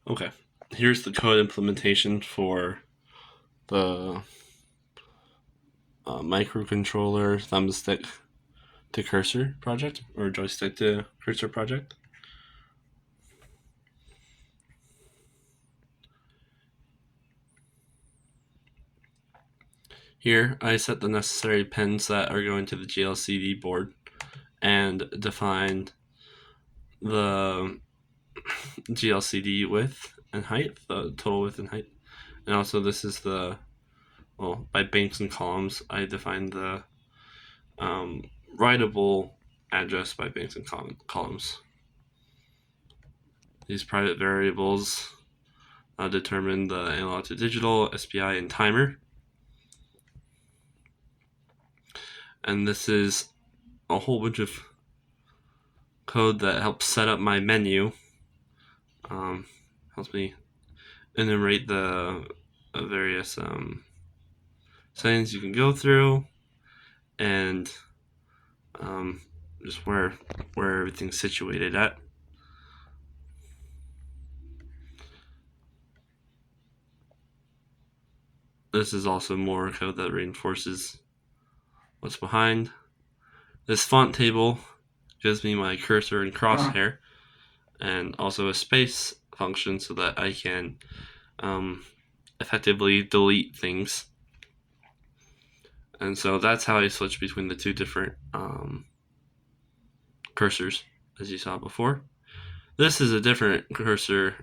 Okay, here's the code implementation for the microcontroller thumbstick to cursor project, or joystick to cursor project. Here, I set the necessary pins that are going to the GLCD board and defined the GLCD width and height, the total width and height. And also this is the, well, by banks and columns, I defined the writable address by banks and columns. These private variables determine the analog to digital, SPI, and timer. And this is a whole bunch of code that helps set up my menu. Helps me enumerate the various settings you can go through, and just where everything's situated at. This is also more code that reinforces what's behind. This font table gives me my cursor and crosshair, and also a space function so that I can effectively delete things. And so that's how I switch between the two different cursors, as you saw before. This is a different cursor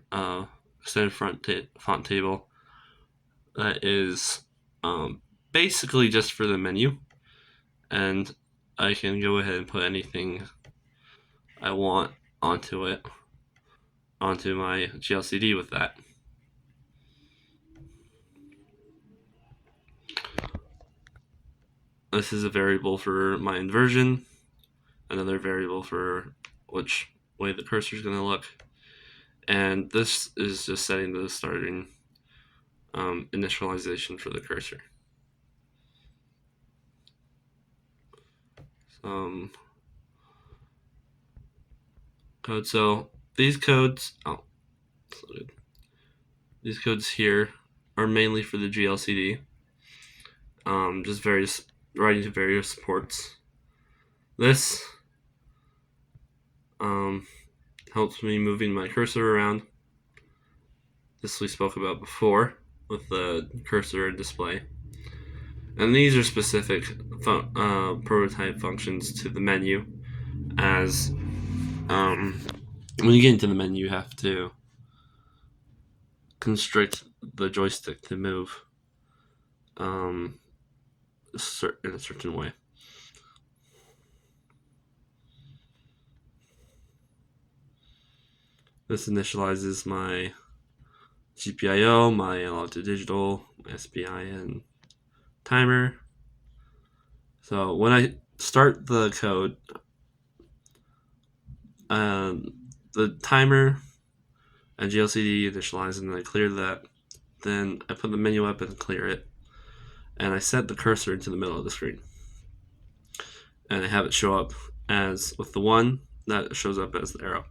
extended font table that is basically just for the menu, and I can go ahead and put anything I want onto my GLCD with that. This is a variable for my inversion, another variable for which way the cursor is going to look, and this is just setting the starting initialization for the cursor. Code. So these codes, these codes here are mainly for the GLCD. Just writing to various ports. This helps me moving my cursor around. This we spoke about before with the cursor and display. And these are specific prototype functions to the menu, as when you get into the menu, you have to constrict the joystick to move in a certain way. This initializes my GPIO, my analog to digital, SPI, and timer. So when I start the code, the timer and GLCD initialize, and then I clear that. Then I put the menu up and clear it, and I set the cursor into the middle of the screen, and I have it show up as with the 1 that shows up as the arrow.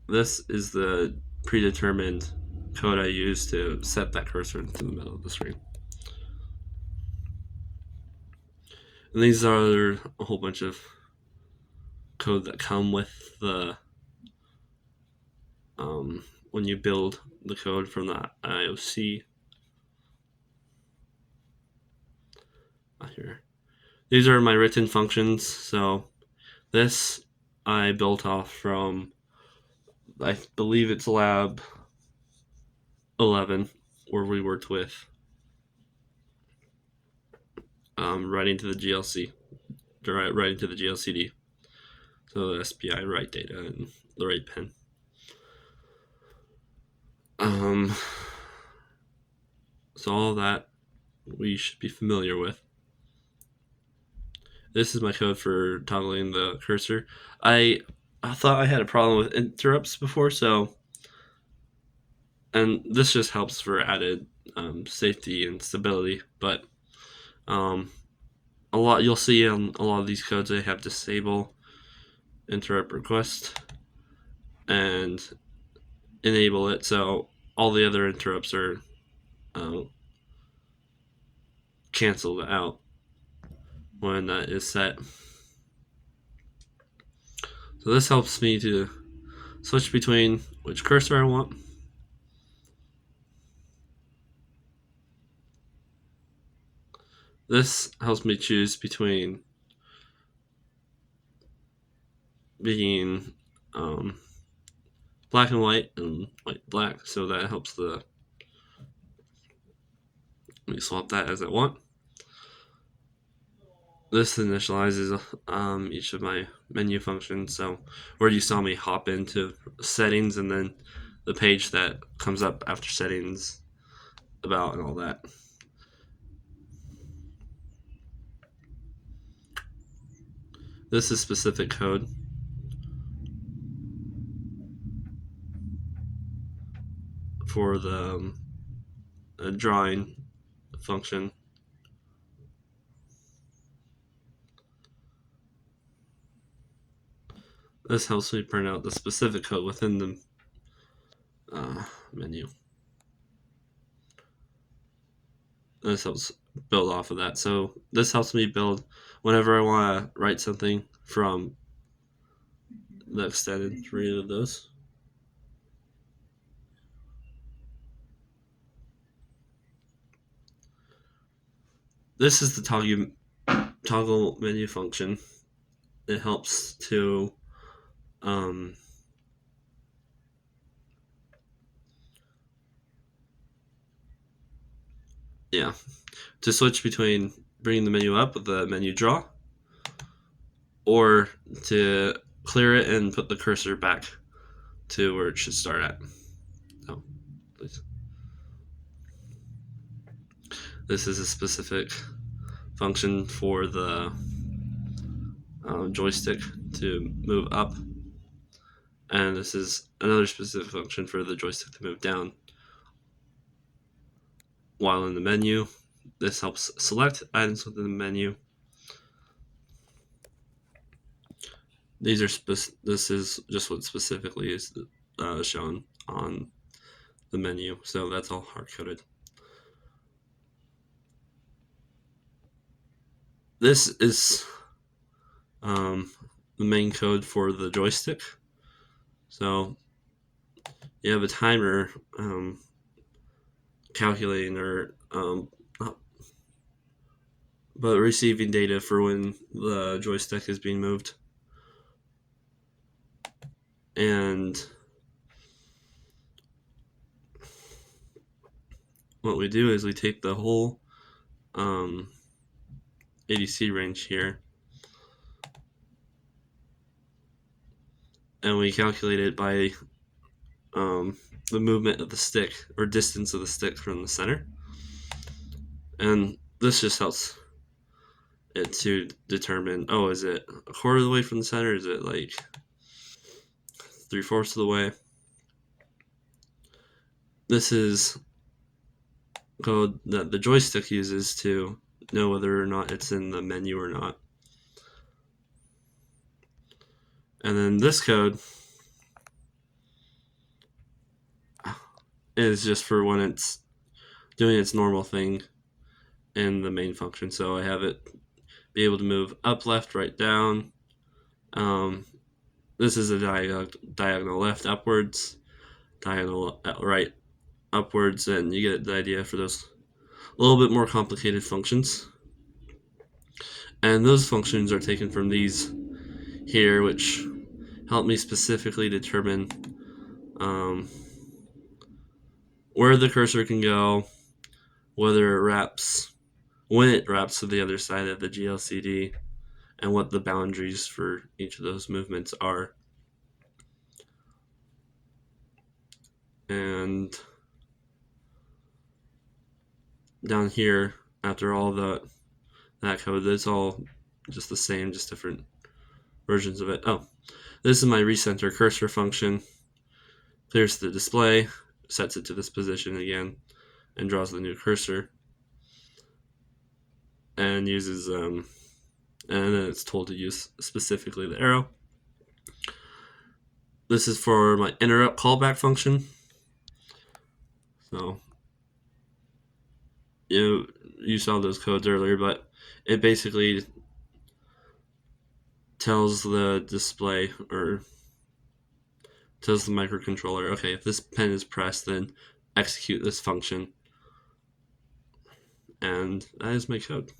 This is the predetermined code I use to set that cursor into the middle of the screen. And these are a whole bunch of code that come with the when you build the code from the IOC. Here, these are my written functions. So this I built off from, I believe it's lab 11, where we worked with writing to the writing to the GLCD. So the SPI write data and the write pen. So all that we should be familiar with. This is my code for toggling the cursor. I thought I had a problem with interrupts before, and this just helps for added safety and stability. But you'll see on a lot of these codes, they have disable interrupt request, and enable it so all the other interrupts are uh, canceled out when that is set. So this helps me to switch between which cursor I want. This helps me choose between being black and white and white black, so that helps the. Let me swap that as I want. This initializes each of my menu functions. So where you saw me hop into settings and then the page that comes up after settings, about, and all that. This is specific code for the drawing function. This helps me print out the specific code within the menu. This helps build off of that. So this helps me build whenever I want to write something from the extended read of those. This is the toggle menu function. It helps to to switch between bringing the menu up with the menu draw, or to clear it and put the cursor back to where it should start at. So, please. This is a specific function for the joystick to move up, and this is another specific function for the joystick to move down while in the menu. This helps select items within the menu. These are this is just what specifically is shown on the menu, so that's all hard coded. This is the main code for the joystick. So you have a timer calculating or but receiving data for when the joystick is being moved. And what we do is we take the whole ADC range here and we calculate it by the movement of the stick or distance of the stick from the center. And this just helps it to determine, oh, is it a quarter of the way from the center? Is it like 3/4 of the way? This is code that the joystick uses to know whether or not it's in the menu or not. And then this code is just for when it's doing its normal thing in the main function. So I have it be able to move up, left, right, down. This is a diagonal left, upwards, diagonal right, upwards, and you get the idea for those a little bit more complicated functions. And those functions are taken from these here, which help me specifically determine where the cursor can go, whether it wraps, when it wraps to the other side of the GLCD, and what the boundaries for each of those movements are. And down here, after all that code, it's all just the same, just different versions of it. Oh, this is my recenter cursor function. Clears the display, sets it to this position again, and draws the new cursor. And uses, and then it's told to use specifically the arrow. this is for my interrupt callback function. So you saw those codes earlier, but it basically tells the display or tells the microcontroller, okay, if this pen is pressed, then execute this function. And that is my code.